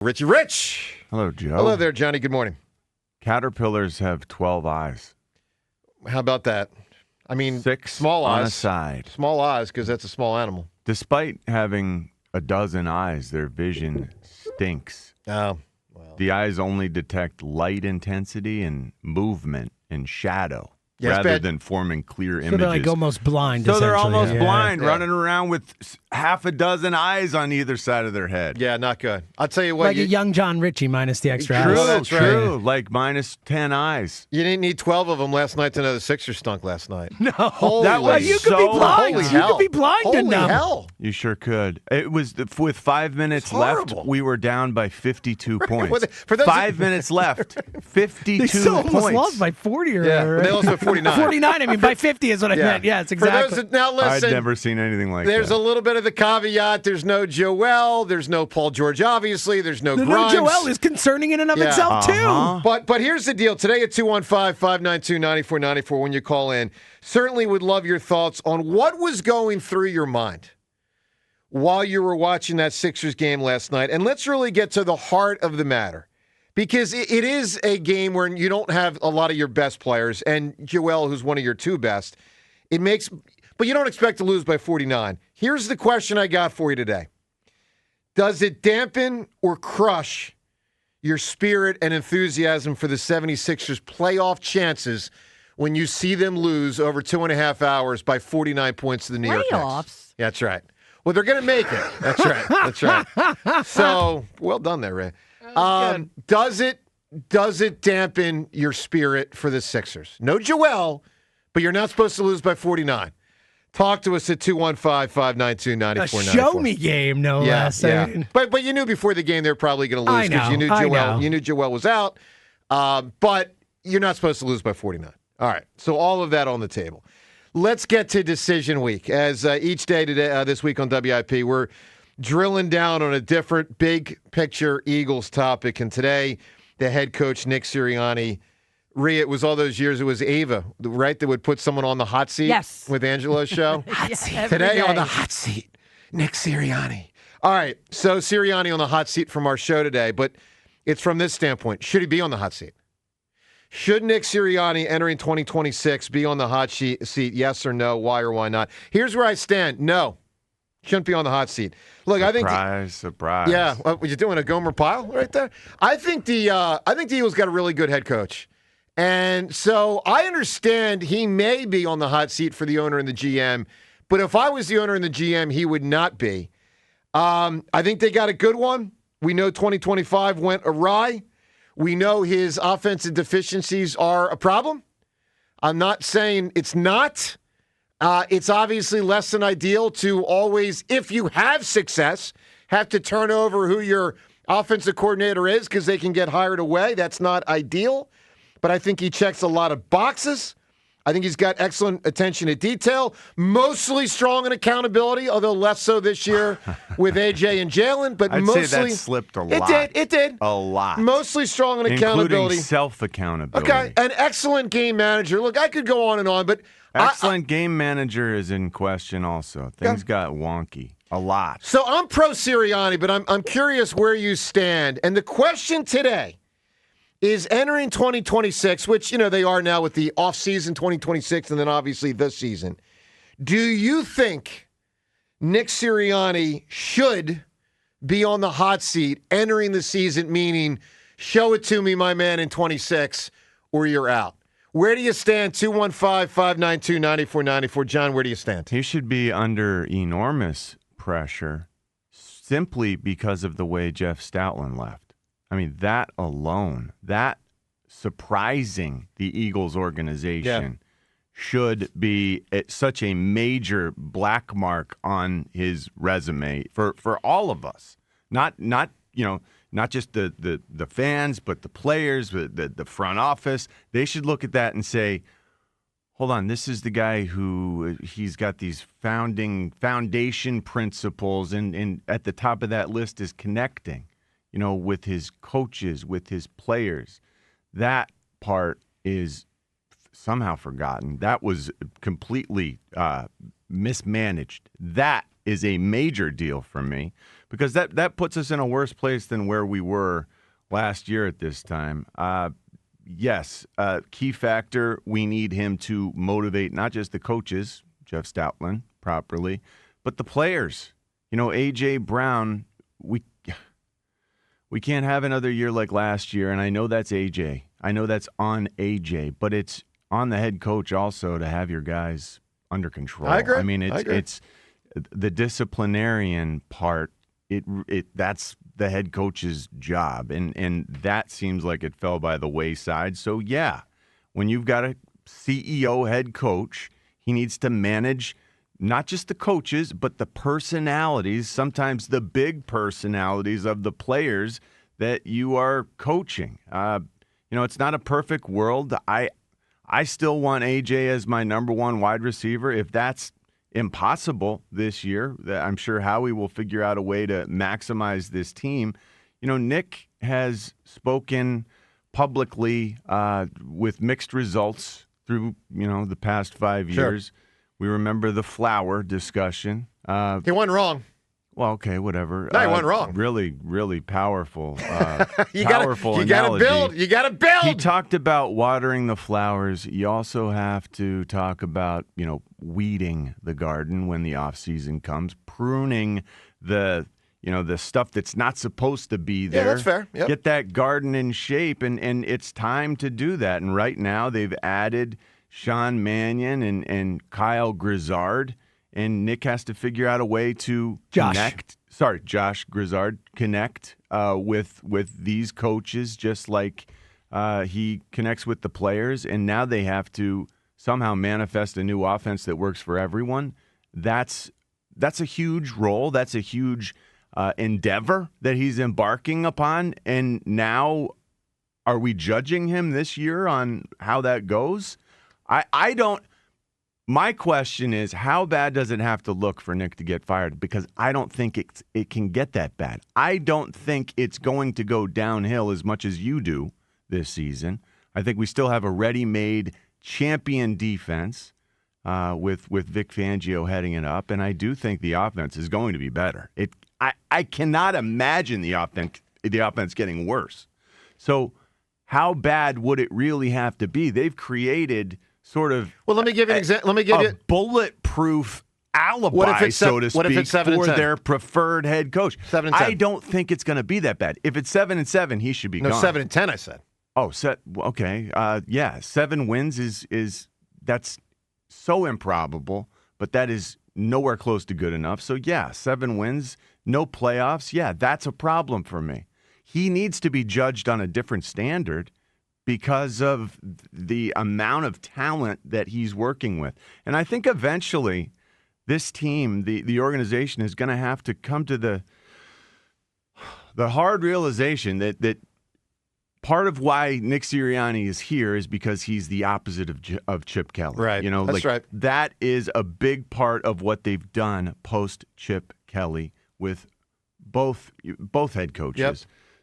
Richie Rich. Hello, Joe. Hello there, Johnny. Good morning. Caterpillars have 12 eyes. How about that? I mean, 6 small on eyes. a side. Small eyes, because that's a small animal. Despite having a dozen eyes, their vision stinks. Oh, well. The eyes only detect light intensity and movement and shadow. Yeah, rather than forming clear images. So they're like almost blind, So they're essentially. almost blind, Yeah. running around with half a dozen eyes on either side of their head. Yeah, not good. I'll tell you what. Like a young John Ritchie minus the extra True, eyes. that's True. right. Like minus 10 eyes. You didn't need 12 of them last night to know the Sixers stunk last night. No, Holy That was you could be so blind. Holy You hell. could be blind Holy enough. hell. You sure could. It was with 5 minutes It's left. horrible. We were down by 52 points. For those 5 minutes left. 52 They still almost points. lost by 40 or Yeah, they lost by 49. 49, I mean, by 50 is what I meant. Yes, For exactly. those that, now listen, I'd never seen anything like there's that. a little bit of the caveat. There's no Joel. There's no Paul George, obviously. There's no the Grimes. no Joel is concerning in and of Yeah. itself, too. But here's the deal. Today at 215-592-9494 when you call in, certainly would love your thoughts on what was going through your mind while you were watching that Sixers game last night. And let's really get to the heart of the matter. Because it is a game where you don't have a lot of your best players, and Joel, who's one of your two best, but you don't expect to lose by 49. Here's the question I got for you today. Does it dampen or crush your spirit and enthusiasm for the 76ers playoff chances when you see them lose over 2.5 hours by 49 points to the New York Knicks? Playoffs? Yeah, that's right. Well, they're going to make it. That's right. That's right. So, well done there, Ray. Does it dampen your spirit for the Sixers? No Joel, but you're not supposed to lose by 49. Talk to us at 215-592-9494. A show-me game, no less. Yeah. I mean, But you knew before the game they were probably going to lose I because you knew know, I Joel. know. You knew Joel was out. But you're not supposed to lose by 49. All right. So all of that on the table. Let's get to decision week. As each day today, this week on WIP, we're drilling down on a different big picture Eagles topic. And today, the head coach, Nick Sirianni, it was all those years, it was Ava, right, that would put someone on the hot seat Yes. with Angelo's show? Hot seat. Today on the hot seat, Nick Sirianni. All right, so Sirianni on the hot seat from our show today, but it's from this standpoint. Should he be on the hot seat? Should Nick Sirianni entering 2026 be on the hot seat, yes or no? Why or why not? Here's where I stand. No. Shouldn't be on the hot seat. Look, Surprise. Yeah, were you doing a Gomer Pyle right there? I think the Eagles got a really good head coach. And so I understand he may be on the hot seat for the owner and the GM, but if I was the owner and the GM, he would not be. I think they got a good one. We know 2025 went awry. We know his offensive deficiencies are a problem. I'm not saying it's not. It's obviously less than ideal to always, if you have success, have to turn over who your offensive coordinator is because they can get hired away. That's not ideal. But I think he checks a lot of boxes. I think he's got excellent attention to detail, mostly strong in accountability, although less so this year with AJ and Jalen. But I'd mostly say that slipped a lot. It did. A lot. Mostly strong in accountability. Including self-accountability. Okay, an excellent game manager. Look, I could go on and on, but Excellent game manager is in question also. Things got wonky. A lot. So I'm pro Sirianni, but I'm curious where you stand. And the question today is entering 2026, which, they are now with the offseason 2026 and then obviously this season. Do you think Nick Sirianni should be on the hot seat entering the season, meaning show it to me, my man, in 26, or you're out? Where do you stand? 215-592-9494. John, where do you stand? He should be under enormous pressure simply because of the way Jeff Stoutland left. I mean, that alone, that surprising the Eagles organization should be such a major black mark on his resume for all of us. Not just the fans, but the players, the front office. They should look at that and say, hold on, this is the guy who he's got these foundation principles, and at the top of that list is connecting, with his coaches, with his players. That part is somehow forgotten. That was completely mismanaged. That is a major deal for me. because that puts us in a worse place than where we were last year at this time. Yes, key factor, we need him to motivate not just the coaches, Jeff Stoutland, properly, but the players. A.J. Brown, we can't have another year like last year, and I know that's A.J. I know that's on A.J., but it's on the head coach also to have your guys under control. I agree. I mean, it's the disciplinarian part, that's the head coach's job, and that seems like it fell by the wayside. So, yeah, when you've got a CEO head coach, he needs to manage not just the coaches, but the personalities, sometimes the big personalities of the players that you are coaching. It's not a perfect world. I still want A.J. as my number one wide receiver. If that's impossible this year, I'm sure Howie will figure out a way to maximize this team. Nick has spoken publicly with mixed results through, the past 5 years. Sure. We remember the flower discussion. He went wrong. Well, okay, whatever. No, he went wrong. Really, really powerful. You powerful gotta build. You gotta build. He talked about watering the flowers. You also have to talk about, weeding the garden when the off season comes, pruning the stuff that's not supposed to be there. Yeah, that's fair. Yep. Get that garden in shape, and it's time to do that. And right now they've added Sean Mannion and Kyle Grizzard. And Nick has to figure out a way to Josh Grizzard, connect with these coaches just like he connects with the players. And now they have to somehow manifest a new offense that works for everyone. That's a huge role. That's a huge endeavor that he's embarking upon. And now, are we judging him this year on how that goes? I don't. My question is, how bad does it have to look for Nick to get fired? Because I don't think it can get that bad. I don't think it's going to go downhill as much as you do this season. I think we still have a ready-made champion defense with Vic Fangio heading it up, and I do think the offense is going to be better. I cannot imagine the offense getting worse. So how bad would it really have to be? They've created sort of let me give you an example. Let me give you bulletproof alibi, so to speak, for their preferred head coach. 7-10. I don't think it's going to be that bad. If it's 7-7, he should be gone. 7-10. I said. Oh, okay. 7 wins is that's so improbable, but that is nowhere close to good enough. So 7 wins, no playoffs. Yeah, that's a problem for me. He needs to be judged on a different standard because of the amount of talent that he's working with. And I think eventually this team, the organization, is going to have to come to the hard realization that part of why Nick Sirianni is here is because he's the opposite of Chip Kelly. Right. That's right. That is a big part of what they've done post Chip Kelly with both head coaches. Yep.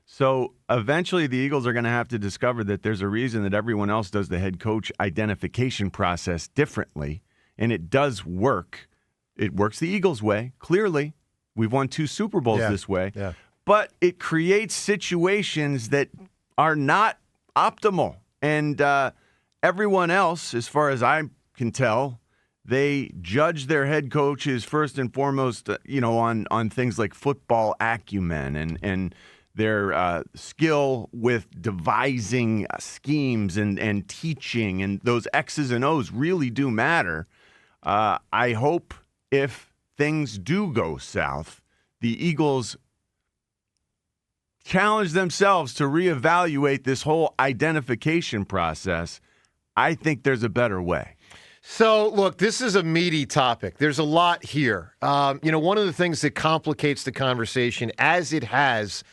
So eventually the Eagles are going to have to discover that there's a reason that everyone else does the head coach identification process differently, and it does work. It works the Eagles' way, clearly. We've won 2 Super Bowls this way. Yeah. But it creates situations that are not optimal. And everyone else, as far as I can tell, they judge their head coaches first and foremost, on things like football acumen and their skill with devising schemes and teaching, and those X's and O's really do matter. I hope if things do go south, the Eagles challenge themselves to reevaluate this whole identification process. I think there's a better way. So, look, this is a meaty topic. There's a lot here. One of the things that complicates the conversation, as it has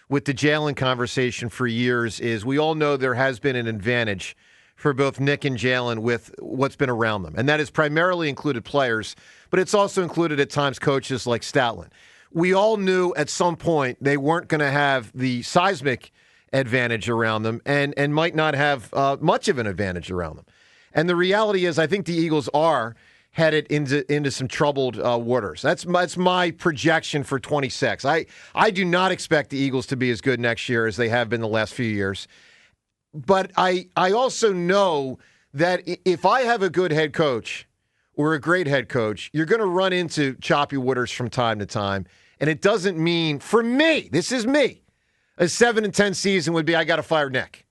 with the Jalen conversation for years, is we all know there has been an advantage for both Nick and Jalen with what's been around them. And that has primarily included players, but it's also included at times coaches like Stoutland. We all knew at some point they weren't going to have the seismic advantage around them and might not have much of an advantage around them. And the reality is I think the Eagles are headed into some troubled waters. That's my projection for 26. I do not expect the Eagles to be as good next year as they have been the last few years. But I also know that if I have a good head coach or a great head coach, you're going to run into choppy waters from time to time. And it doesn't mean, for me, this is me, a 7-10 season would be I got to fire Nick.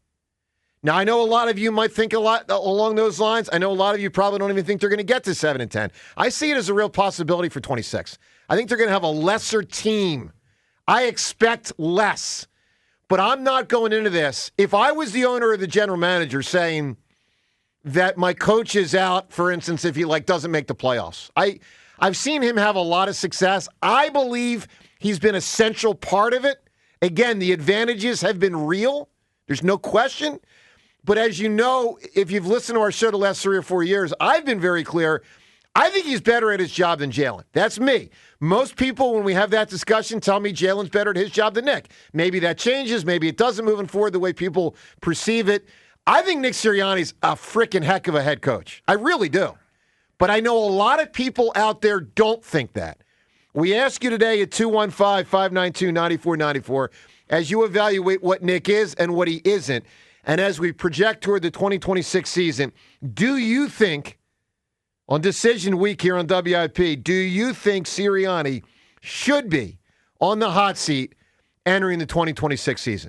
Now, I know a lot of you might think a lot along those lines. I know a lot of you probably don't even think they're going to get to 7-10. I see it as a real possibility for 26. I think they're going to have a lesser team. I expect less. But I'm not going into this. If I was the owner or the general manager saying that my coach is out, for instance, if he doesn't make the playoffs, I've seen him have a lot of success. I believe he's been a central part of it. Again, the advantages have been real. There's no question. But as you know, if you've listened to our show the last 3 or 4 years, I've been very clear. I think he's better at his job than Jalen. That's me. Most people, when we have that discussion, tell me Jalen's better at his job than Nick. Maybe that changes. Maybe it doesn't moving forward the way people perceive it. I think Nick Sirianni's a freaking heck of a head coach. I really do. But I know a lot of people out there don't think that. We ask you today at 215-592-9494 as you evaluate what Nick is and what he isn't. And as we project toward the 2026 season, do you think, on decision week here on WIP, do you think Sirianni should be on the hot seat entering the 2026 season?